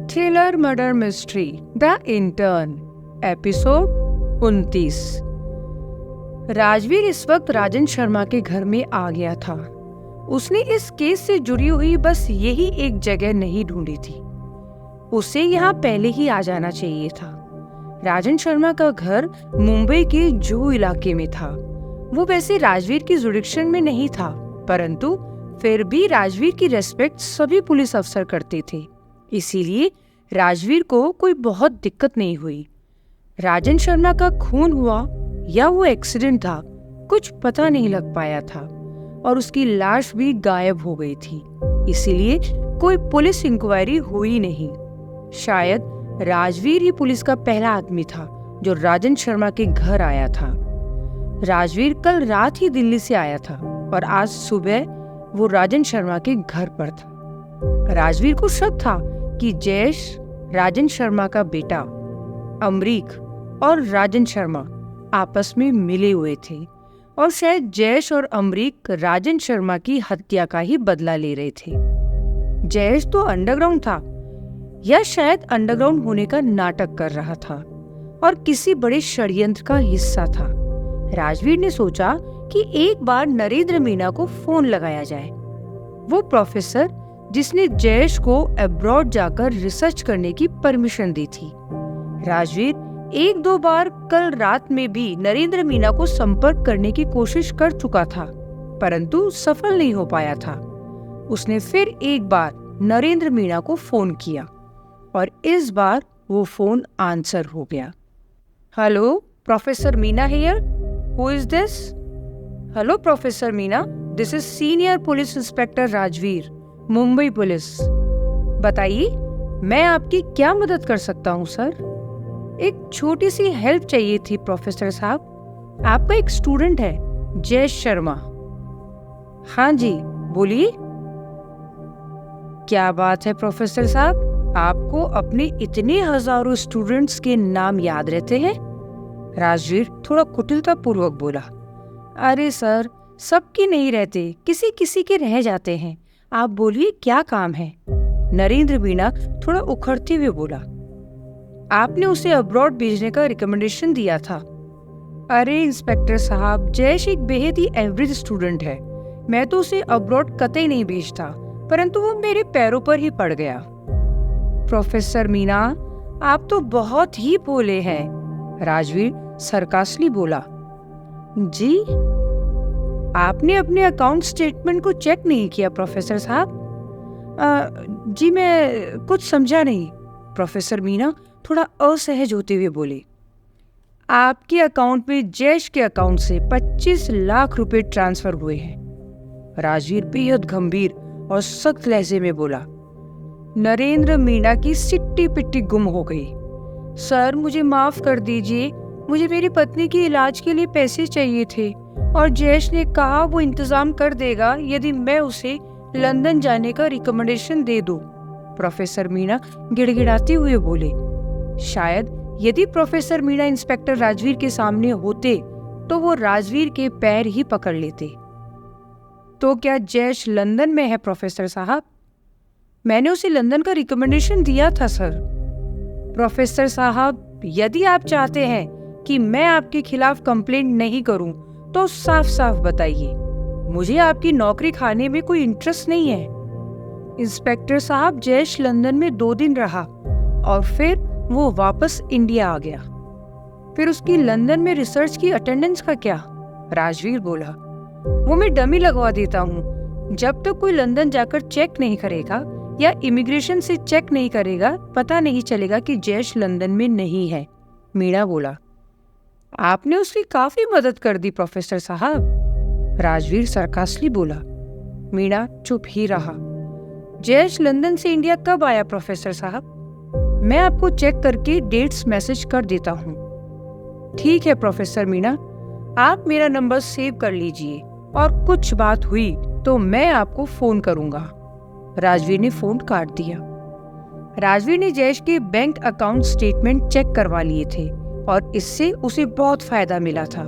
Thriller murder mystery the intern episode 29। Rajveer इस वक्त राजन शर्मा के घर में आ गया था। उसने इस केस से जुड़ी हुई बस यही एक जगह नहीं ढूंढी थी। उसे यहाँ पहले ही आ जाना चाहिए था। राजन शर्मा का घर मुंबई के जुहू इलाके में था। वो वैसे राजवीर की जुरिक्शन में नहीं था, परंतु फिर भी राजवीर की रेस्पेक्ट सभी पुलिस अफसर करते थे, इसीलिए राजवीर को कोई बहुत दिक्कत नहीं हुई। राजन शर्मा का खून हुआ या वो एक्सीडेंट था, कुछ पता नहीं लग पाया था और उसकी लाश भी गायब हो गई थी, इसीलिए कोई पुलिस इंक्वायरी हुई नहीं। शायद राजवीर ही पुलिस का पहला आदमी था जो राजन शर्मा के घर आया था। राजवीर कल रात ही दिल्ली से आया था और आज सुबह वो राजन शर्मा के घर पर था। राजवीर को शक था कि जयेश, राजन शर्मा का बेटा अमरीक और राजन शर्मा आपस में मिले हुए थे और शायद जयेश और अमरीक राजन शर्मा की हत्या का ही बदला ले रहे थे। जयेश तो अंडरग्राउंड था या शायद अंडरग्राउंड होने का नाटक कर रहा था और किसी बड़े षड्यंत्र का हिस्सा था। राजवीर ने सोचा कि एक बार नरेंद्र मीना को फोन लगाया जाए। वो प्रोफेसर जिसने जयेश को अब्रॉड जाकर रिसर्च करने की परमिशन दी थी। राजवीर एक दो बार कल रात में भी नरेंद्र मीना को संपर्क करने की कोशिश कर चुका था, परंतु सफल नहीं हो पाया था। उसने फिर एक बार नरेंद्र मीना को फोन किया और इस बार वो फोन आंसर हो गया। Hello, professor Meena here. Who is this? Hello professor Meena, this is senior police inspector Rajveer, Mumbai police. बताइए, मैं आपकी क्या मदद कर सकता हूँ सर? एक छोटी सी हेल्प चाहिए थी प्रोफेसर साहब। आपका एक स्टूडेंट है, जयेश शर्मा। हाँ जी, बोलिए। क्या बात है प्रोफेसर साहब, आपको अपने इतने हजारों स्टूडेंट्स के नाम याद रहते हैं? राजवीर थोड़ा कुटिलता पूर्वक बोला। अरे सर, सबके नहीं रहते, किसी किसी के रह जाते हैं। आप बोलिए क्या काम है? नरेंद्र मीना थोड़ा उखड़ते हुए बोला। आपने उसे अब्रॉड भेजने का रिकमेंडेशन दिया था। अरे इंस्पेक्टर साहब, जयेश एक बेहद ही एवरेज स्टूडेंट है। मैं तो उसे अब्रॉड कतई नहीं भेजता, परंतु वो मेरे पैरों पर ही पड़ गया। प्रोफेसर मीना, आप तो बहुत ही भोले हैं, राजवीर सरकास्टली बोला। जी? आपने अपने अकाउंट स्टेटमेंट को चेक नहीं किया प्रोफेसर साहब? जी मैं कुछ समझा नहीं, प्रोफेसर मीना थोड़ा असहज होते हुए बोले। आपके अकाउंट में जयेश के अकाउंट से 25 लाख रुपए ट्रांसफर हुए हैं। राजवीर बेहद गंभीर और सख्त लहजे में बोला। नरेंद्र मीना की सिट्टी पिट्टी गुम हो गई। सर मुझे माफ कर दीजिए, मुझे मेरी पत्नी के इलाज के लिए पैसे चाहिए थे और जयेश ने कहा वो इंतजाम कर देगा यदि मैं उसे लंदन जाने का रिकमेंडेशन दे दूं। प्रोफेसर मीना गिड़गिड़ाते हुए बोले। शायद यदि प्रोफेसर मीना इंस्पेक्टर राजवीर के सामने होते तो वो राजवीर के पैर ही पकड़ लेते। तो क्या जयेश लंदन में है प्रोफेसर साहब? मैंने उसे लंदन का रिकमेंडेशन दिया था सर। प्रोफेसर साहब, यदि आप चाहते हैं कि मैं आपके खिलाफ कंप्लेंट नहीं करूं तो साफ साफ बताइए। मुझे आपकी नौकरी खाने में कोई इंटरेस्ट नहीं है। इंस्पेक्टर साहब, जयेश लंदन में 2 दिन रहा और फिर वो वापस इंडिया आ गया। फिर उसकी लंदन में रिसर्च की अटेंडेंस का क्या? राजवीर बोला। वो मैं डमी लगवा देता हूँ। जब तक कोई लंदन जाकर चेक नहीं करेगा या इमिग्रेशन से चेक नहीं करेगा, पता नहीं चलेगा कि जयेश लंदन में नहीं है, मीना बोला। आपने उसकी काफी मदद कर दी प्रोफेसर साहब, राजवीर सरकास्टली बोला। मीना चुप ही रहा। जयेश लंदन से इंडिया कब आया प्रोफेसर साहब? मैं आपको चेक करके डेट्स मैसेज कर देता हूँ। ठीक है प्रोफेसर मीना, आप मेरा नंबर सेव कर लीजिए और कुछ बात हुई तो मैं आपको फोन करूंगा। राजवीर ने फोन काट दिया। राजवीर ने जयेश के बैंक अकाउंट स्टेटमेंट चेक करवा लिए थे और इससे उसे बहुत फायदा मिला था।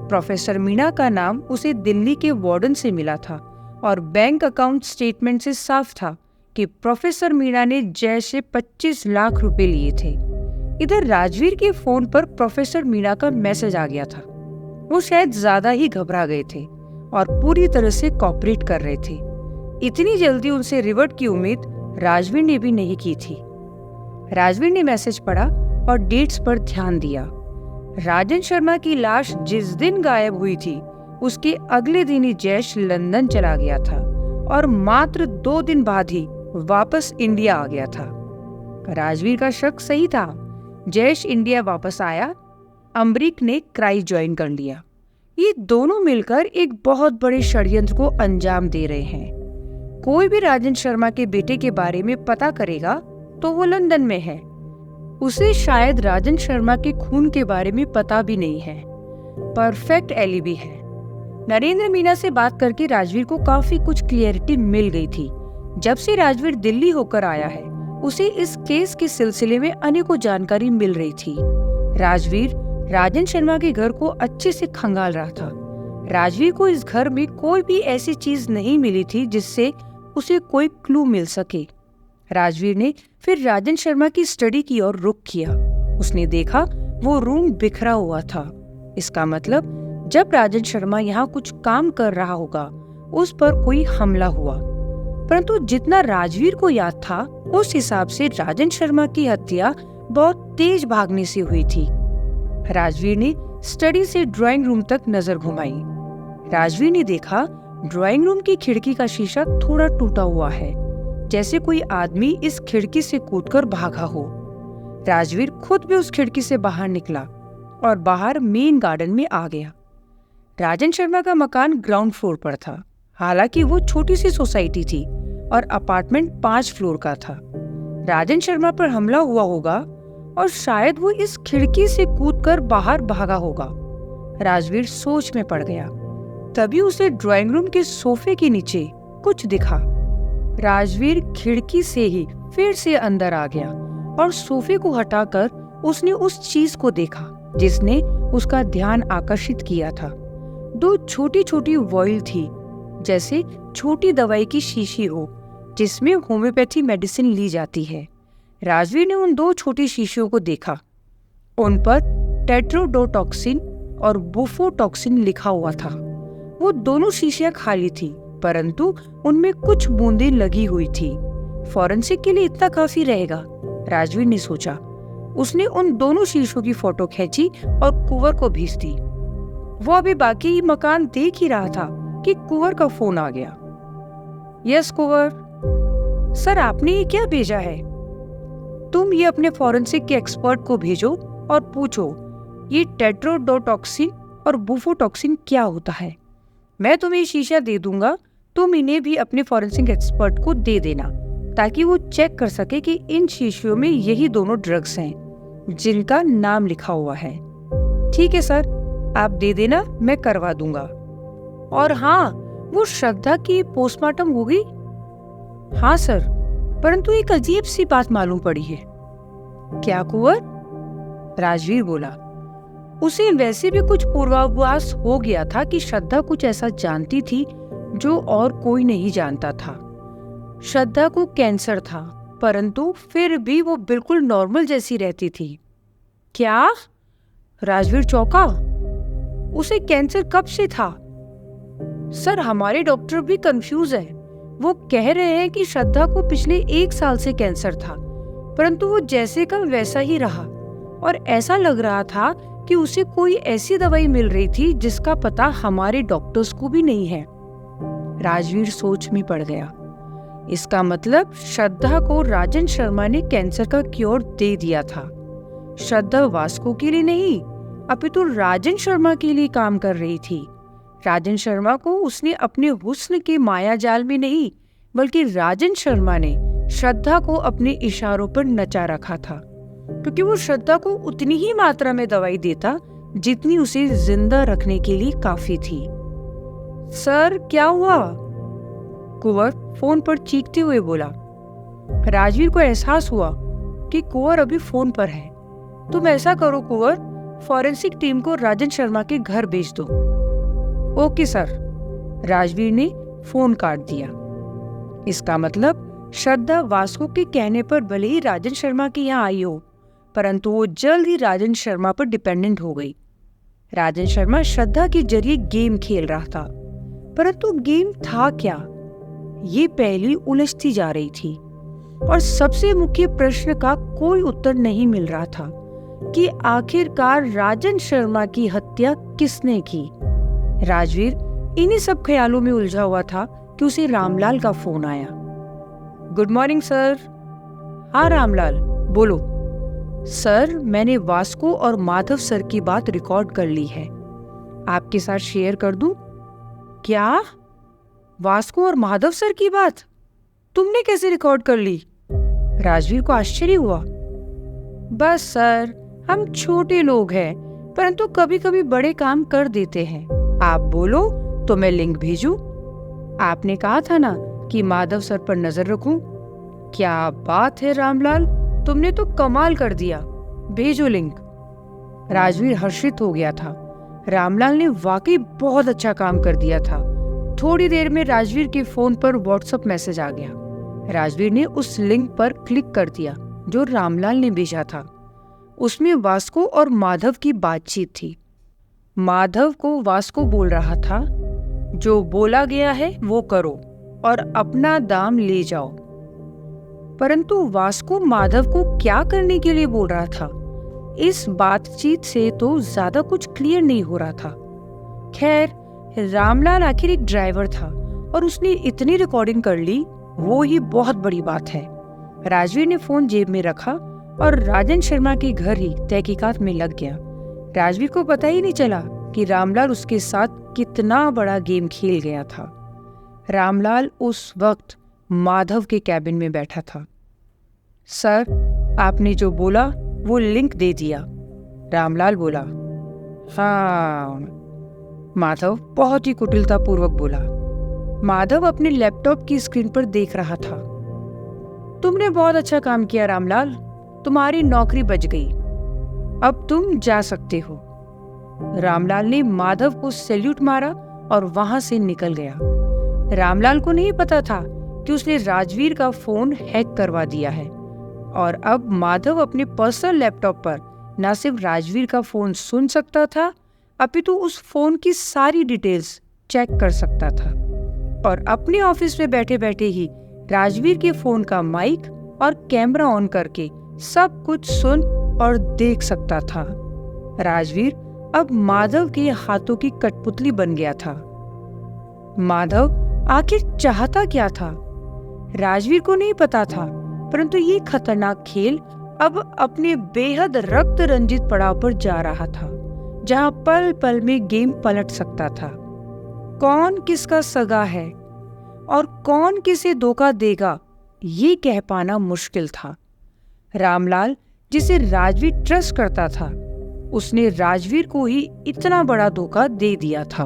प्रोफेसर मीना का नाम उसे दिल्ली के वार्डन से मिला था और बैंक अकाउंट स्टेटमेंट से साफ था कि प्रोफेसर मीणा ने जय से 25 लाख रुपए लिए थे। इधर राजवीर के फोन पर प्रोफेसर मीणा का मैसेज आ गया था। वो शायद ज्यादा ही घबरा गए थे और पूरी तरह से कॉपरेट कर रहे थे। इतनी जल्दी उनसे रिवर्ट की उम्मीद राजवीर ने भी नहीं की थी। राजवीर ने मैसेज पढ़ा और डेट्स पर ध्यान दिया। राजन शर्मा की लाश जिस दिन गायब हुई थी, उसके अगले दिन ही जयेश लंदन चला गया था और मात्र 2 दिन बाद ही वापस इंडिया आ गया था। राजवीर का शक सही था। जयेश इंडिया वापस आया, अमरीक ने क्राइस्ट ज्वाइन कर लिया। ये दोनों मिलकर एक बहुत बड़े षड्यंत्र को अंजाम दे रहे हैं। कोई भी राजन शर्मा के बेटे के बारे में पता करेगा तो वो लंदन में है। उसे शायद राजन शर्मा के खून के बारे में पता भी नहीं है। परफेक्ट एलिबी है। नरेंद्र मीना से बात करके राजवीर को काफी कुछ क्लियरिटी मिल गई थी। जब से राजवीर दिल्ली होकर आया है, उसे इस केस के सिलसिले में अनेकों जानकारी मिल रही थी। राजवीर राजन शर्मा के घर को अच्छे से खंगाल रहा था। राजवीर को इस घर में कोई भी ऐसी चीज नहीं मिली थी जिससे उसे कोई क्लू मिल सके। राजवीर ने फिर राजन शर्मा की स्टडी की ओर रुख किया। उसने देखा वो रूम बिखरा हुआ था। इसका मतलब जब राजन शर्मा यहाँ कुछ काम कर रहा होगा, उस पर कोई हमला हुआ। परंतु जितना राजवीर को याद था, उस हिसाब से राजन शर्मा की हत्या बहुत तेज भागने से हुई थी। राजवीर ने स्टडी से ड्राइंग रूम तक नजर घुमाई। राजवीर ने देखा ड्राइंग रूम की खिड़की का शीशा थोड़ा टूटा हुआ है, जैसे कोई आदमी इस खिड़की से कूदकर भागा हो। राजवीर खुद भी उस खिड़की से बाहर निकला और बाहर मेन गार्डन में आ गया। राजन शर्मा का मकान ग्राउंड फ्लोर पर था। हालांकि वो छोटी सी सोसाइटी थी और अपार्टमेंट 5 फ्लोर का था। राजन शर्मा पर हमला हुआ होगा और शायद वो इस खिड़की से कूदकर बाहर भागा होगा। राजवीर सोच में पड़ गया। तभी उसे ड्राइंग रूम के सोफे के नीचे कुछ दिखा। राजवीर खिड़की से ही फिर से अंदर आ गया और सोफे को हटाकर उसने उस चीज को देखा जिसने उसका ध्यान आकर्षित किया था। 2 छोटी छोटी वॉइल थी, जैसे छोटी दवाई की शीशी हो जिसमें होम्योपैथी मेडिसिन ली जाती है। राजवीर ने उन 2 छोटी शीशियों को देखा। उन पर टेट्रोडोटॉक्सिन और बुफोटॉक्सिन लिखा हुआ था। वो दोनों शीशियां खाली थी, परंतु उनमें कुछ बूंदें लगी हुई थी। फॉरेंसिक के लिए इतना काफी रहेगा, राजवीर ने सोचा। उसने उन दोनों शीशों की फोटो खींची और कुंवर को भेज दी। वो अभी बाकी मकान देख ही रहा था कि कुंवर का फोन आ गया। यस कुंवर, सर आपने ये क्या भेजा है? तुम ये अपने फॉरेंसिक के एक्सपर्ट को भेजो और पूछो ये टेट्रोडोटॉक्सिन और बुफोटॉक्सिन क्या होता है। मैं तुम्हें शीशा दे दूंगा, तुम इन्हें भी अपने फॉरेंसिक एक्सपर्ट को दे देना ताकि वो चेक कर सके कि इन शीशियों में यही दोनों ड्रग्स हैं जिनका नाम लिखा हुआ है। ठीक है सर, आप दे देना, मैं करवा दूंगा। और हाँ, वो श्रद्धा की पोस्टमार्टम हो गई? हाँ सर, परंतु एक अजीब सी बात मालूम पड़ी है। क्या कुंवर? राजवीर बोला। उसे वैसे भी कुछ पूर्वाभास हो गया था कि श्रद्धा कुछ ऐसा जानती थी जो और कोई नहीं जानता था। श्रद्धा को कैंसर था, परंतु फिर भी वो बिल्कुल नॉर्मल जैसी रहती थी। क्या? राजवीर चौंका। उसे कैंसर कब से था? सर, हमारे डॉक्टर भी कंफ्यूज है। वो कह रहे हैं कि श्रद्धा को पिछले 1 साल से कैंसर था, परंतु वो जैसे का वैसा ही रहा और ऐसा लग रहा था कि उसे कोई ऐसी दवाई मिल रही थी जिसका पता हमारे डॉक्टर्स को भी नहीं है। राजवीर सोच में पड़ गया। इसका मतलब श्रद्धा को राजन शर्मा ने कैंसर का क्योर दे दिया था। श्रद्धा वास्को के लिए नहीं, अपितु राजन शर्मा के लिए काम कर रही थी। राजन शर्मा को उसने अपने हुस्न के माया जाल में नहीं, बल्कि राजन शर्मा ने श्रद्धा को अपने इशारों पर नचा रखा था, क्योंकि वो श्रद्धा को उतनी ही मात्रा में दवाई देता जितनी उसे जिंदा रखने के लिए काफी थी। सर, क्या हुआ? कुंवर फोन पर चीखते हुए बोला। राजवीर को एहसास हुआ कि कुंवर अभी फोन पर है। तुम ऐसा करो कुंवर, फॉरेंसिक टीम को राजन शर्मा के घर भेज दो। Okay sir. राजवीर ने फोन काट दिया। इसका मतलब श्रद्धा वास्को के कहने पर भले ही राजन शर्मा के यहाँ आई हो, परंतु वो जल्द ही राजन शर्मा पर डिपेंडेंट हो गई। राजन शर्मा श्रद्धा के जरिए गेम खेल रहा था, परंतु गेम था क्या, ये पहली उलझती जा रही थी और सबसे मुख्य प्रश्न का कोई उत्तर नहीं मिल रहा था कि आखिरकार राजन शर्मा की हत्या किसने की। राजवीर इन्हीं सब ख्यालों में उलझा हुआ था कि उसे रामलाल का फोन आया। Good morning sir. हाँ रामलाल, बोलो। सर, मैंने वास्को और माधव सर की बात रिकॉर्ड कर ली है, आपके साथ शेयर कर दूं? क्या? वास्को और माधव सर की बात तुमने कैसे रिकॉर्ड कर ली? राजवीर को आश्चर्य हुआ। बस सर, हम छोटे लोग हैं, परंतु कभी कभी बड़े काम कर देते हैं। आप बोलो तो मैं लिंक भेजूं? आपने कहा था ना कि माधव सर पर नजर रखूं। क्या बात है रामलाल, तुमने तो कमाल कर दिया, भेजो लिंक। राजवीर हर्षित हो गया था। रामलाल ने वाकई बहुत अच्छा काम कर दिया था। थोड़ी देर में राजवीर के फोन पर व्हाट्सएप मैसेज आ गया। राजवीर ने उस लिंक पर क्लिक कर दिया जो रामलाल ने भेजा था। उसमें वास्को और माधव की बातचीत थी। माधव को वास्को बोल रहा था, जो बोला गया है वो करो और अपना दाम ले जाओ। परंतु वास्को माधव को क्या करने के लिए बोल रहा था, इस बातचीत से तो ज्यादा कुछ क्लियर नहीं हो रहा था। खैर, रामलाल आखिर एक ड्राइवर था और उसने इतनी रिकॉर्डिंग कर ली, वो ही बहुत बड़ी बात है। राजवीर ने फोन जेब में रखा और राजन शर्मा के घर ही तहकीकात में लग गया। राजवीर को पता ही नहीं चला कि रामलाल उसके साथ कितना बड़ा गेम खेल गया था। रामलाल उस वक्त माधव के कैबिन में बैठा था। सर, आपने जो बोला वो लिंक दे दिया, रामलाल बोला। हाँ, माधव बहुत ही कुटिलतापूर्वक बोला। माधव अपने लैपटॉप की स्क्रीन पर देख रहा था। तुमने बहुत अच्छा काम किया रामलाल, तुम्हारी नौकरी बच गई, अब तुम जा सकते हो। रामलाल ने माधव को सैल्यूट मारा और वहां से निकल गया। रामलाल को नहीं पता था कि उसने राजवीर का फोन हैक करवा दिया है और अब माधव अपने पर्सनल लैपटॉप पर न सिर्फ राजवीर का फोन सुन सकता था, अपितु उस फोन की सारी डिटेल्स चेक कर सकता था और अपने ऑफिस में बैठे बैठे ही राजवीर के फोन का माइक और कैमरा ऑन करके सब कुछ सुन और देख सकता था। राजवीर अब माधव के हाथों की कठपुतली बन गया था। माधव आखिर चाहता क्या था, राजवीर को नहीं पता था, परंतु ये खतरनाक खेल अब अपने बेहद रक्त रंजित पड़ाव पर जा रहा था, जहां पल पल में गेम पलट सकता था। कौन किसका सगा है और कौन किसे धोखा देगा, ये कह पाना मुश्किल था। रामलाल, जिसे राजवीर ट्रस्ट करता था, उसने राजवीर को ही इतना बड़ा धोखा दे दिया था।